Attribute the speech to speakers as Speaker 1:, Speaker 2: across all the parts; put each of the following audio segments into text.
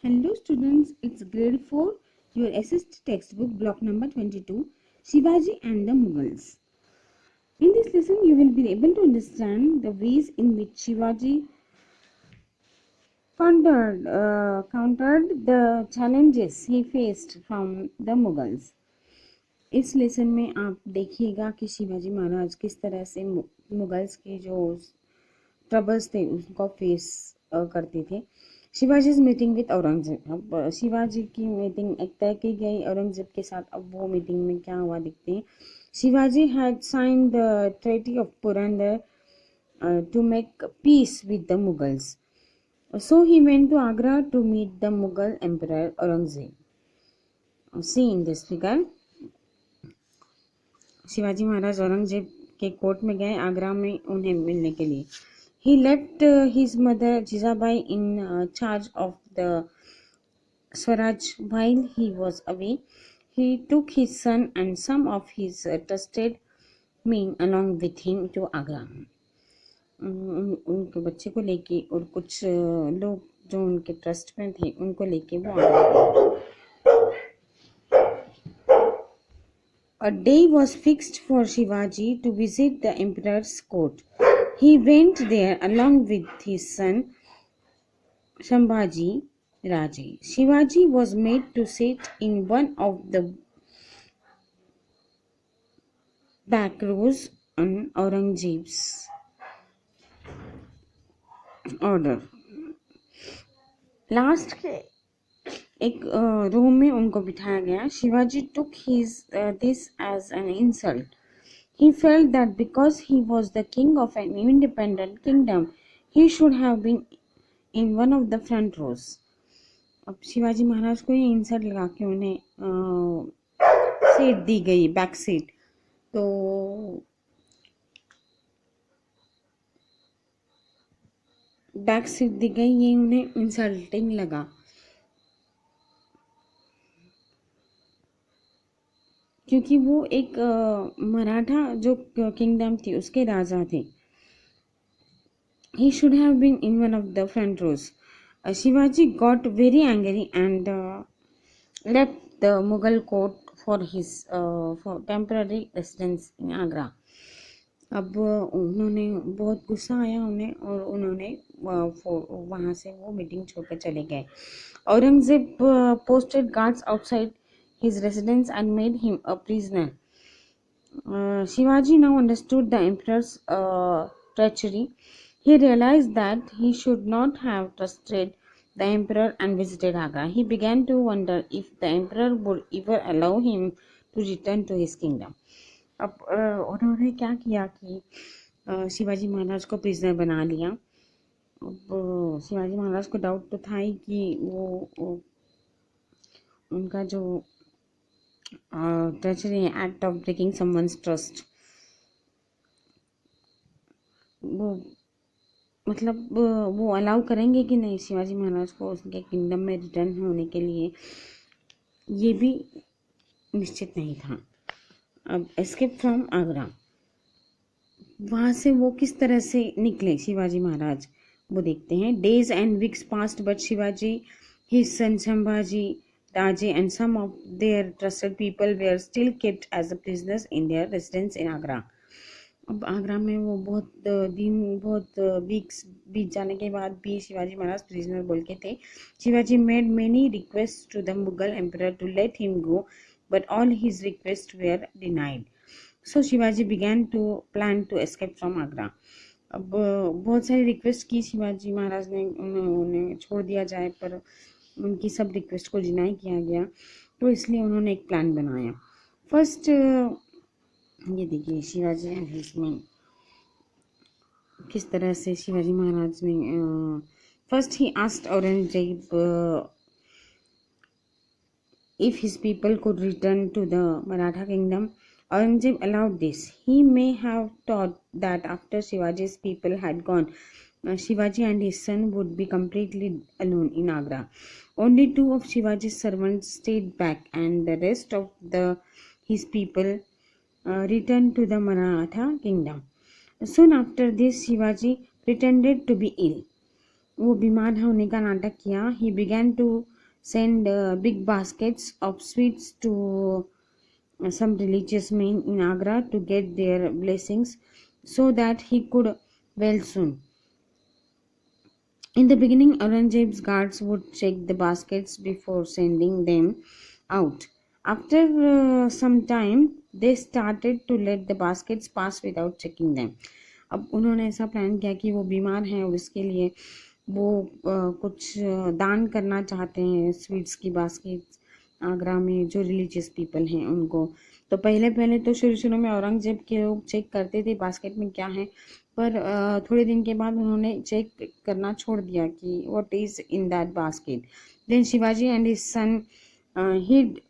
Speaker 1: Hello students, it's grade 4, your assist textbook block number 22, Shivaji and the Mughals. In this lesson, you will be able to understand the ways in which Shivaji countered the challenges he faced from the Mughals. इस lesson में आप देखिएगा कि शिवाजी महाराज किस तरह से Mughals के जो ट्रबल्स थे उसको फेस करते थे. Shivaji meeting with Aurangzeb. अब शिवाजी की मीटिंग एक तय की गई औरंगजेब के साथ. अब वो मीटिंग में क्या हुआ देखते हैं. Shivaji had sign the treaty of Purandar to make peace with the Mughals. So he went to Agra to meet the Mughal Emperor Aurangzeb. See in this figure. Shivaji Maharaj Aurangzeb के कोर्ट में गए आगरा में उन्हें मिलने के लिए. He left his mother Jizabai in charge of the Swaraj. While he was away, he took his son and some of his trusted men along with him to Agra. उनके बच्चे को लेके और कुछ लोग जो उनके ट्रस्ट में थे उनको लेके वो Agra. A day was fixed for Shivaji to visit the emperor's court. He went there along with his son Shambhaji Raje. Shivaji was made to sit in one of the back rows on Aurangzeb's order. Last के एक room में उनको बिठाया गया. Shivaji took this as an insult. He felt that because he was the king of an independent kingdom, he should have been in one of the front rows. अब शिवाजी महाराज को ये insult लगा के उन्हें सीट दी गई, बैक सीट. तो back seat दी गई, ये उन्हें इंसल्टिंग लगा. क्योंकि वो एक मराठा जो किंगडम थी उसके राजा थे. He should have been in one of the front rows. Shivaji got very angry and left the Mughal court for his for temporary residence in Agra. अब उन्होंने बहुत गुस्सा आया उन्हें और उन्होंने वहाँ से वो मीटिंग छोड़कर चले गए. Aurangzeb posted guards outside his residence and made him a prisoner. Shivaji now understood the emperor's treachery. He realized that he should not have trusted the emperor and visited Agra. He began to wonder if the emperor would ever allow him to return to his kingdom. अब उन्होंने क्या किया कि शिवाजी महाराज को prisoner बना लिया. अब शिवाजी महाराज को डाउट तो था ही कि वो उनका जो treachery act of breaking someone's trust, वो मतलब वो अलाउ करेंगे कि नहीं शिवाजी महाराज को उसके किंगडम में रिटर्न होने के लिए, ये भी निश्चित नहीं था. अब एस्केप फ्रॉम आगरा, वहाँ से वो किस तरह से निकले शिवाजी महाराज वो देखते हैं. Days and weeks past but Shivaji, his son Sambhaji Raje and some of their trusted people were still kept as prisoners in their residence in Agra. अब आगरा में वो बहुत वीक्स बीत जाने के बाद भी शिवाजी महाराज प्रिजनर बोल के थे. Shivaji made many request to the Mughal emperor to let him go but all his request were denied. So Shivaji began to plan to escape from Agra. अब बहुत सारी रिक्वेस्ट की शिवाजी महाराज ने उन्हें छोड़ दिया जाए, पर उनकी सब रिक्वेस्ट को डिनाई किया गया. तो इसलिए उन्होंने एक प्लान बनाया. फर्स्ट ये देखिए शिवाजी एंड हिज मेन किस तरह से शिवाजी महाराज ने first he asked Aurangzeb if his people could return to the Maratha kingdom. Aurangzeb allowed this. He may have thought that after Shivaji's people had gone, Shivaji and his son would be completely alone in Agra. Only 2 of Shivaji's servants stayed back, and the rest of his people returned to the Maratha kingdom. Soon after this, Shivaji pretended to be ill. वो बीमार होने का नाटक किया. He began to send big baskets of sweets to some religious men in Agra to get their blessings so that he could well soon. In the beginning, Aurangzeb's guards would check the baskets before sending them out. After some time, they started to let the baskets pass without checking them. अब उन्होंने ऐसा plan किया कि वो बीमार हैं और इसके लिए वो कुछ दान करना चाहते हैं स्वीट्स की बास्केट्स आगरा में जो रिलीजियस पीपल हैं उनको. तो पहले पहले तो शुरू में औरंगजेब के लोग चेक करते थे बास्केट में क्या है, पर थोड़े दिन के बाद उन्होंने चेक करना छोड़ दिया कि what is in that basket. Then Shivaji and his son hid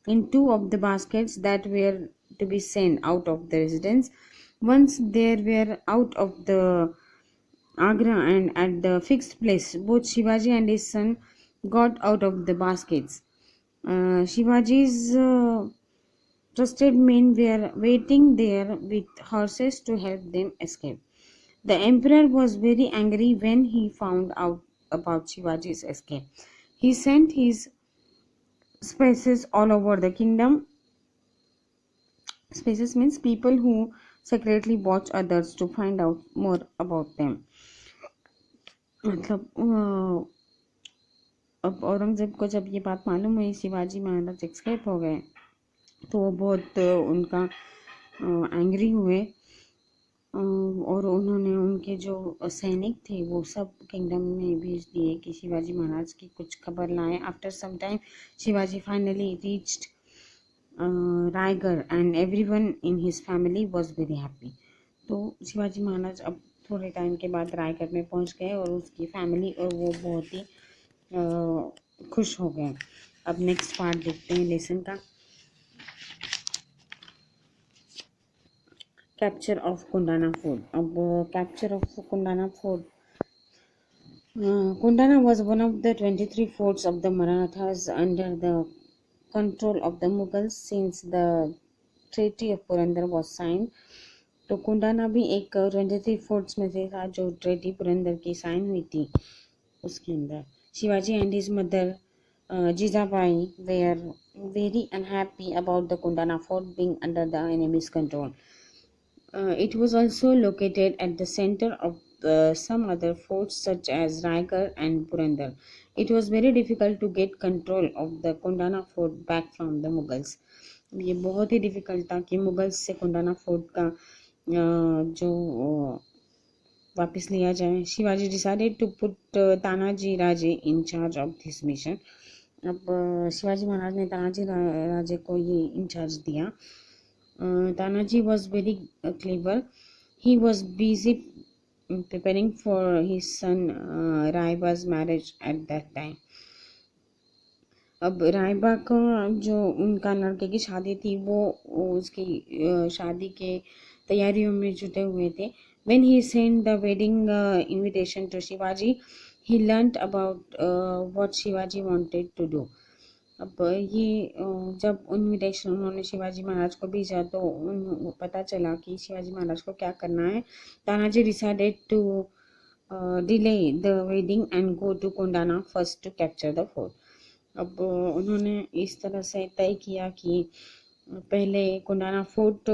Speaker 1: in two of the baskets that were to be sent out of the residence. Once they were out of the Agra and at the fixed place, both Shivaji and his son got out of the baskets. Shivaji's trusted men were waiting there with horses to help them escape. The emperor was very angry when he found out about Shivaji's escape. He sent his spies all over the kingdom. Spies means people who secretly watch others to find out more about them. मतलब अब औरंगजेब को जब ये बात मालूम हुई Shivaji Maharaj escape हो गए तो वो बहुत उनका एंग्री हुए और उन्होंने उनके जो सैनिक थे वो सब किंगडम में भेज दिए कि शिवाजी महाराज की कुछ खबर लाएं. After some time Shivaji finally reached Raigad and everyone in his family was very happy. तो शिवाजी महाराज अब थोड़े टाइम के बाद रायगढ़ में पहुंच गए और उसकी फैमिली और वो बहुत ही खुश हो गए. अब नेक्स्ट पार्ट देखते हैं लेसन का. Capture of Kundana fort. अब capture of Kundana fort. Kundana was one of the 23 forts of the Marathas under the control of the Mughals since the Treaty of Purandar was signed. तो कुंडाना भी एक 23 forts में से था जो ट्रेटी पुरंदर की साइन हुई थी उसके अंदर. Shivaji and his mother Jijabai were very unhappy about the Kundana fort being under the enemy's control. It was also located at the center of some other forts such as Raigad and Purandar. It was very difficult to get control of the Kundana fort back from the Mughals. ये बहुत ही difficult था कि Mughals से कुंडाना fort का जो वापस लिया जाए. Shivaji decided to put Tanaji Raje in charge of this mission. अब शिवाजी महाराज ने तानाजी राजे को ये इंचार्ज दिया. Tanaji was very clever. He was busy preparing for his son Raiba's marriage at that time. अब रायबा का जो उनका लड़के की शादी थी वो उसकी शादी के तैयारियों में जुटे हुए थे. When he sent the wedding invitation to Shivaji, he learnt about what Shivaji wanted to do. अब ये जब इन्विटेशन उन्होंने शिवाजी महाराज को भेजा तो उन पता चला कि शिवाजी महाराज को क्या करना है. Tanaji decided to delay the wedding and go to Kondana first to capture the fort. अब उन्होंने इस तरह से तय किया कि पहले कोंडाना फोर्ट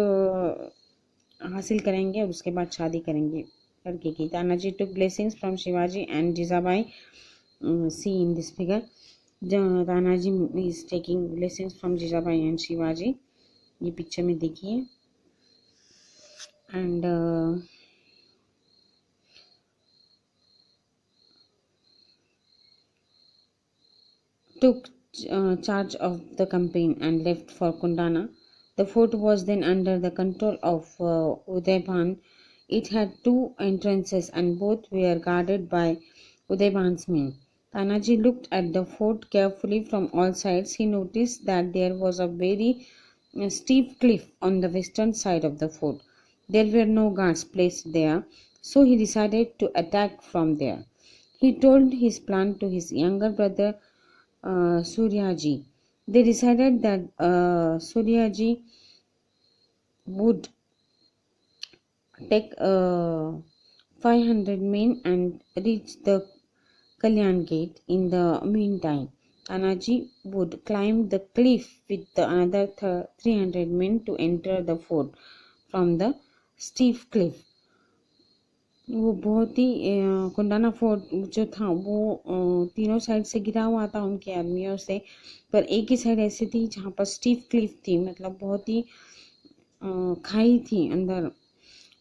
Speaker 1: हासिल करेंगे और उसके बाद शादी करेंगे लड़के की. Tanaji took blessings from Shivaji and Jijabai. See in this figure Tanaji is taking blessings from Jijabai and Shivaji. ये पिक्चर में देखिए. And took charge of the campaign and left for Kundana. The fort was then under the control of Udayban. It had two entrances and both were guarded by Udayban's men. Tanaji looked at the fort carefully from all sides. He noticed that there was a very steep cliff on the western side of the fort. There were no guards placed there, so he decided to attack from there. He told his plan to his younger brother Suryaji. They decided that Suryaji would take 500 men and reach the Kalyan Gate. In the meantime, Tanaji would climb the cliff with the another 300 men to enter the fort from the steep cliff. वो बहुत ही कुंडाना fort जो था वो तीनों side से घिरा हुआ था उनके आर्मियों से, पर एक ही साइड ऐसी थी जहाँ पर स्टीफ क्लिफ थी, मतलब बहुत ही खाई थी अंदर।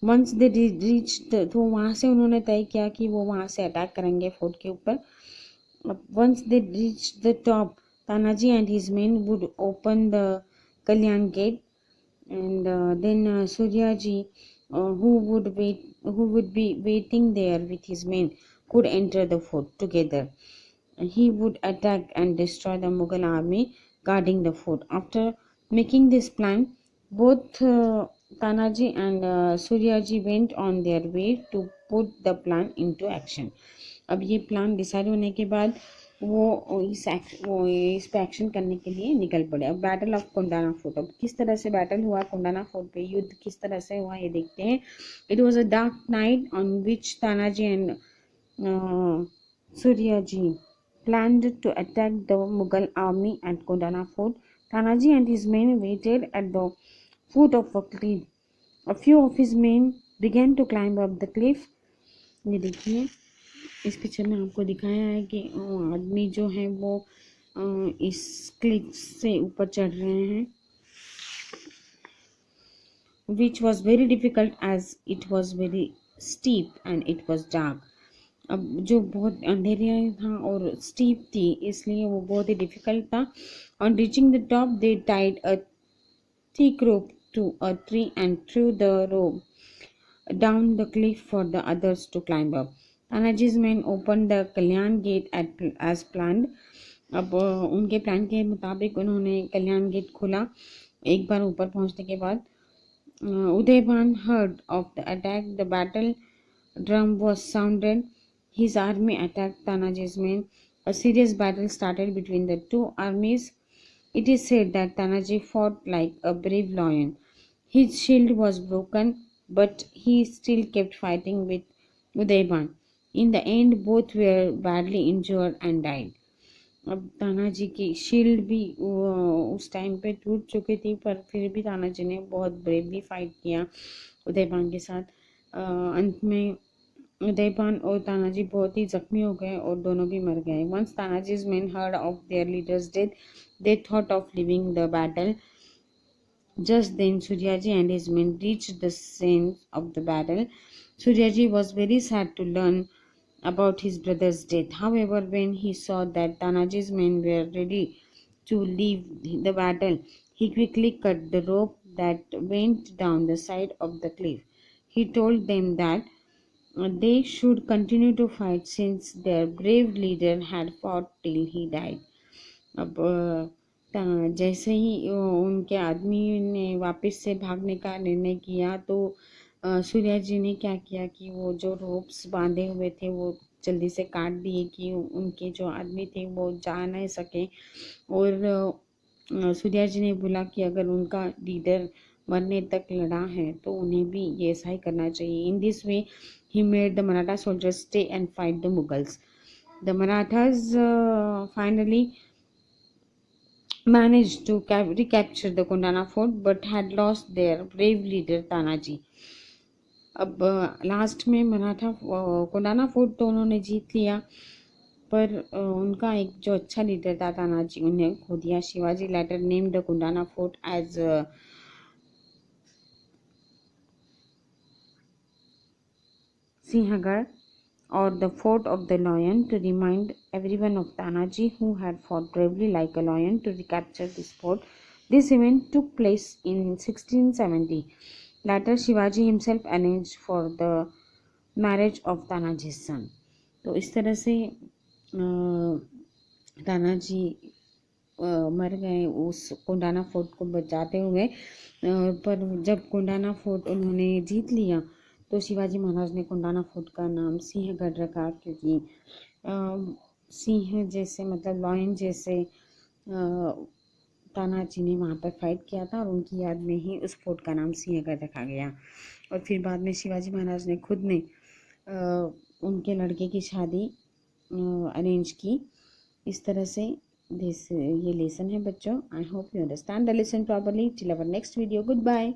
Speaker 1: वंस दे रीच, तो वहाँ से उन्होंने तय किया कि वो वहाँ से अटैक करेंगे फोर्ट के ऊपर। Once they reach the top, Tanaji and his men would open the Kalyan gate and then Suryaji, who would be waiting there with his men, could enter the fort together. He would attack and destroy the Mughal army guarding the fort. After making this plan, both Tanaji and Suryaji went on their way to put the plan into action. अब ये plan decide होने के बाद वो इस पे action करने के लिए निकल पड़े। अब बैटल ऑफ कोंडाना फोर्ट, अब किस तरह से बैटल हुआ कोंडाना फोर्ट पे, युद्ध किस तरह से हुआ ये देखते हैं। It was a dark night on which Tanaji and Suryaji planned to attack the Mughal army at Kondana fort. Tanaji and his men waited at the foot of a cliff. A few of his men began to climb up the cliff. ये देखिए इस picture में आपको दिखाया है कि आदमी जो है वो इस क्लिफ से ऊपर चढ़ रहे हैं, which was very difficult as it was very steep and it was dark. अब जो बहुत अंधेरिया था और स्टीप थी इसलिए वो बहुत ही डिफिकल्ट था। On reaching the top they Tide a thick rope to a tree and threw the rope down the cliff for the others to climb up. Tanaji's men opened the Kalyan gate as planned. अब उनके plan के मुताबिक उन्होंने कल्याण gate खोला। एक बार ऊपर पहुंचने के बाद Udayban heard of the attack. The battle drum was sounded. His army attacked Tanaji's men. A serious battle started between the two armies. It is said that Tanaji fought like a brave lion. His shield was broken, but he still kept fighting with Udayban. In the end, both were badly injured and died. अब तानाजी की shield भी उस time पे टूट चुकी थी, पर फिर भी तानाजी ने बहुत ब्रेवली फाइट किया उदयपान के साथ। अंत में उदयपान और तानाजी बहुत ही जख्मी हो गए और दोनों भी मर गए। Once Tanaji's men heard of their leader's death, they thought of leaving the battle. Just then Suryaji and his men reached the scene of the battle. Suryaji was very sad to learn about his brother's death. However, when he saw that Tanaji's men were ready to leave the battle, he quickly cut the rope that went down the side of the cliff. He told them that they should continue to fight since their brave leader had fought till he died. अब जैसे ही उनके आदमी ने वापस से भागने का निर्णय किया तो सूर्या जी ने क्या किया कि वो जो रोप्स बांधे हुए थे वो जल्दी से काट दिए कि उनके जो आदमी थे वो जा नहीं सके। और सूर्या जी ने बोला कि अगर उनका लीडर मरने तक लड़ा है तो उन्हें भी ये ऐसा ही करना चाहिए। In this way he made the Maratha soldiers stay and fight the Mughals. The Marathas finally managed to recapture the Kondana fort but had lost their brave leader Tanaji. अब लास्ट में मराठा कोंडाना फोर्ट तो उन्होंने जीत लिया, पर उनका एक जो अच्छा लीडर था तानाजी उन्हें खो दिया। Shivaji later named the Kondana fort as Sinhagad or the fort of the lion, to remind everyone of Tanaji, who had fought bravely like a lion to recapture this fort. This event took place in 1670. Later, Shivaji himself arranged for the marriage of Tanaji's son. तो इस तरह से तानाजी मर गए उस Kondana fort को बचाते हुए। पर जब कोंडाना फोर्ट उन्होंने जीत लिया तो शिवाजी महाराज ने कोंडाना फोर्ट का नाम सिंहगढ़ रखा, क्योंकि सिंह जैसे मतलब लॉयन जैसे तानाजी ने वहाँ पर फाइट किया था और उनकी याद में ही उस फोर्ट का नाम सिंहगढ़ रखा गया। और फिर बाद में शिवाजी महाराज ने खुद ने उनके लड़के की शादी अरेंज की। इस तरह से ये लेसन है बच्चों। I hope you understand the lesson properly. Till our next video, good bye.